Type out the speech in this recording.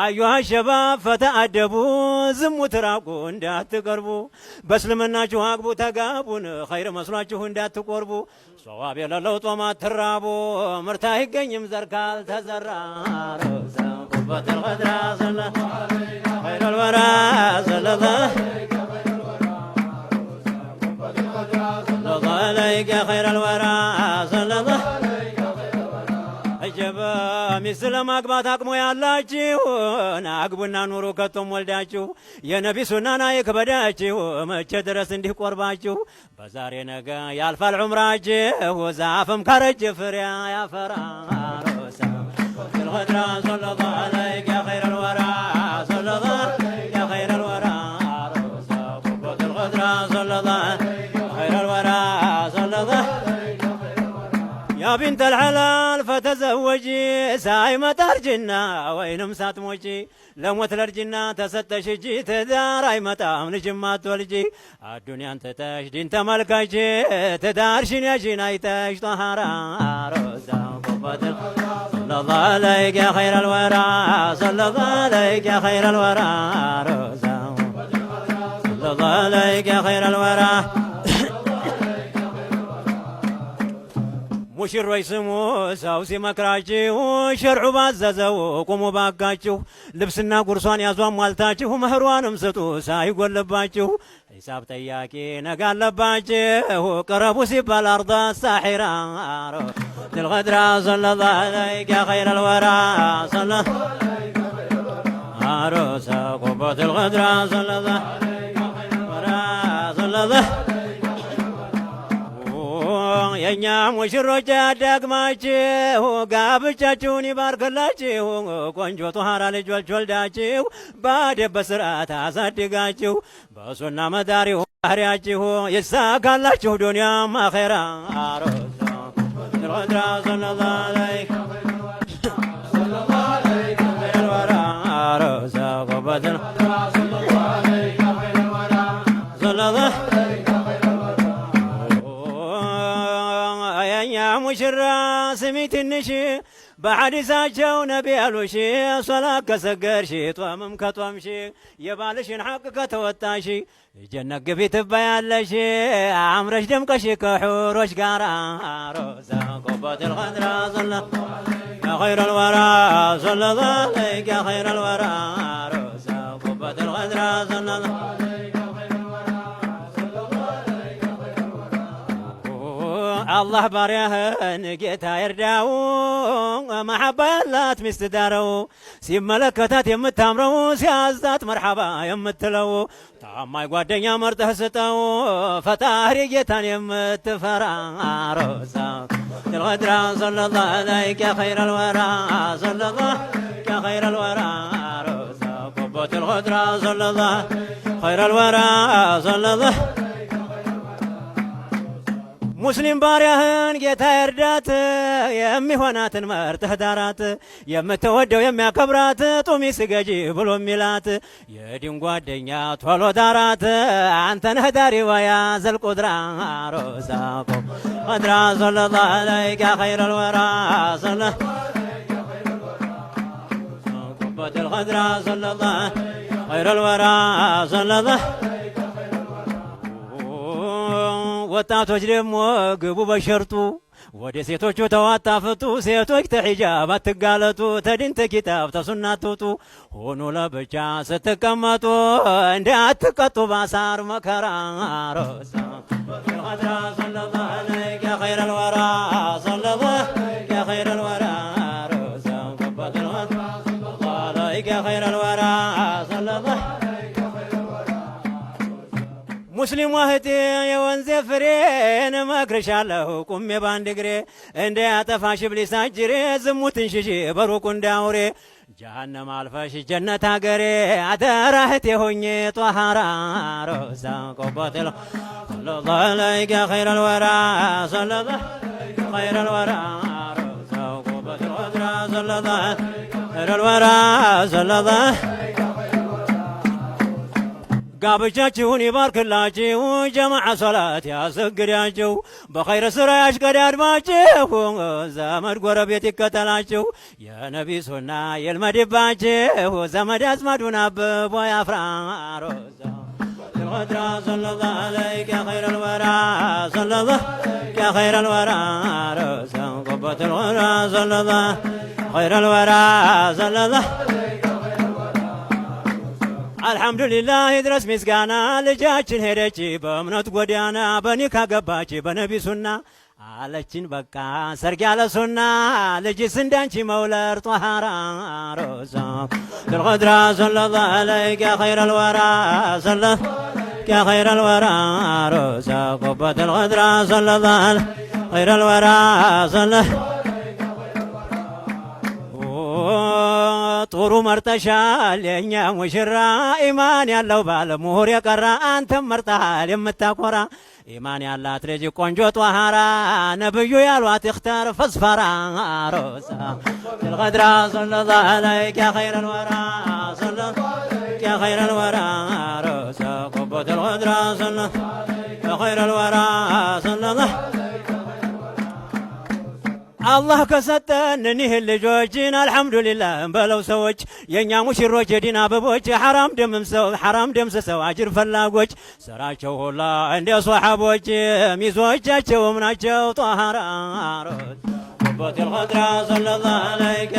أيها الشباب فتأدبوا زموا تراقوا اندات تقربوا بسلمناችሁ አግቡ ተጋቡን خير መስሏችሁ እንዳትቆርቡ ሷዋብ የሌለው ጦማ ትራቡ ምርታ ይገኝም ዘርካል ተዘራ ረዛው ቁበት الغدራ صلى خير الورى صلى الله عليك خير الورى صلى الله አጀባ ሚስለ ማግባት አቅሙ ያላችሁ አግቡና ኑሩ ከቶም ወልዳችሁ የነቢ ሱናና ይከበዳችሁ መቼ ድረስ እንዲህ ቆርባችሁ በዛሬ ነገ ያልፋል ዑምራችሁ ዛፍም ካረጀ ፍሬ ያፈራ الغدرة صلى الله عليك يا خير الورى صلى الله يا خير الورى الغدرة صلى الله خير الورى صلى الله يا بنت الحلال فتزوجي سايمة الجنة وينم ساتموجي لموت الجنة تستش جي تدار اي متام لجمات والجي الدنيا انت تشدين تملكجي تدارشين يا جنايتش طهارا روزا قبة صلى الله عليك يا خير الورى صلى الله عليك يا خير الورى روزا صلى الله عليك يا خير الورى ሙሽሮች ስሙ ሰው ሲመክራችሁ ሸርዑ ባዘዘው ቁሙ ባካችሁ ልብስና ጉርሷን ያዟሟልታችሁ መህሯንም ስጡ ሳይጎልባችሁ ሂሳብ ጠያቂ ነገ አለባችሁ ቅረቡ ሲባል አርዳ ሳሒራ الغدرة صلى الله عليك يا خير الورى صلى عروسة قبة الغدرة صلى الله عليك يا خير الورى صلى الله የኛ ሙሽሮች ደግማችሁ ጋብቻችሁን ይባርክላችሁ ቆንጆ ጧሃራ ልጆች ወልዳችሁ ባደብ በስርዓት አሳድጋችሁ በሱና መዳሪው ባህሪያችሁ ይሳካላችሁ ዱንያም አኺራ الغدرة صلى الله عليك صلى الله عليك خير الورى عروسة قبة صلى الله عليك خير الورى صلى الله يا مشرا سميت النشي በሐዲሳቸው ነቢ ያሉሽ ሶላት ከሰገርሽ ጧምም ከጧምሽ የባልሽን ሐቅ ከተወጣሽ ጀነት ግቢ ትባያለሽ አምረሽ ደምቀሽ ከሑሮች ጋር ሮዛ قبة الغدرة صلى يا خير الورى صلى الله عليك يا خير الورى روزا قبة الغدرة صلى الله الله ባሪያህን ጌታ ይርዳው መሐባ ያላት ሚስት ዳረው ሲመለከታት የምታምረው ሲያዛት መርሐባ የምትለው ታማኝ ጓደኛ መርጠህ ስጠው ፈጣሪ ጌታን የምትፈራ ሮዛ الغدرة صلى الله عليك يا خير الورى صلى الله يا خير الورى روزا قبة الغدرة صلى الله خير الورى صلى الله ሙስሊም ባሪያህን ጌታ ይርዳት የሚሆናትን መርጠህ ዳራት የምትወደው የሚያከብራት ጡሚ ስገጂ ብሎ ሚላት የዲን ጓደኛ ቶሎ ዳራት አንተ ነህ ዳሪዋ ያ ዘልቁድራ ሮዛ ቀድራ صلى الله عليك يا خير الورى صلى قبة الغدرة صلى الله خير الورى صلى الله ወጣቶች ደግሞ ግቡ በሸርጡ ወደ ሴቶቹ ተዋጣፍጡ ሴቶች ተሒጃብ አትጋለጡ ተዲን ተኪታብ ተሱና አትውጡ ሆኖ ለብቻ ስትቀመጡ እንዳትቀጡ ባሳር መከራ ሮዛ الغدرة صلى الله عليك يا خير الورى صلى الله يا خير الورى روزا قبة الغدرة صلى الله عليك يا خير الورى صلى الله ሙስሊም ዋህቴ የወንዜ ፍሬን መክርሻለሁ ቁሜ ባንድ እግሬ እንዳያጠፋሽ ኢብሊስ አጅሬ ዝሙትን ሽሺ በሩቁ እንዳውሬ ጀሃነም አልፈሽ ጀነት አገሬ አደራህቴ ሆኜ ጧሃራ ሮዛ ቆቦቴ صلى الله عليك يا خير الورى صلى الله خير الورى روزا قبة الغدرة صلى الله خير الورى صلى الله ጋብቻችሁን ይባርክላችሁ ጀማዓ ሶላት ያሰግዳችሁ በኸይር ስራ ያሽቀዳድማችሁ ዘመድ ጎረቤት ይከተላችሁ የነቢ ሱና ይልመድባችሁ ዘመድ አዝማዱን አብቦ ያፍራሮ الغدرة صلى الله عليك يا خير الورى صلى الله يا خير الورى رأسا قبة الغدرة صلى الله خير الورى صلى الله الحمد لله يدرس مسكانا لجاችን ሄደች በእምነት ጎዳና በኒካ ገባች በነቢ ሱና አለችን በቃ ሰርግ ያለ ሱና ልጅስ እንዳንቺ መውለድ ጧሃራ ሮዛ الغدرة صلى الله عليك يا خير الورى صلى يا خير الورى روسا قبة الغدرة صلى الله عليه خير الورى صلى ጥሩ መርጠሻል የኛ ሙሽራ ኢማን ያለው ባለ ምሁር የቀራ አንተም መርጠሃል የምታኮራ ኢማን ያላት ልጅ ቆንጆ ጧሃራ ነብዩ ያሏት እختار ፈስፈራ ሮሳ الغدرة صلى الله عليك يا خير الورى صلى يا خير الورى روسا قبة الغدرة صلى يا خير الورى صلى الله አላህ ከሰጠን እኒህ ልጆችን አልሐምዱሊላህ በለው ሰዎች የኛ ሙሽሮች የዲን አበቦች ሐራም ደምስሰው አጅር ፈላጎች ስራቸው ሁላ እንደ ሷሐቦች ሚዞቻቸውም ናቸው ጧሃራ ቁበት الغدرة صلى الله عليك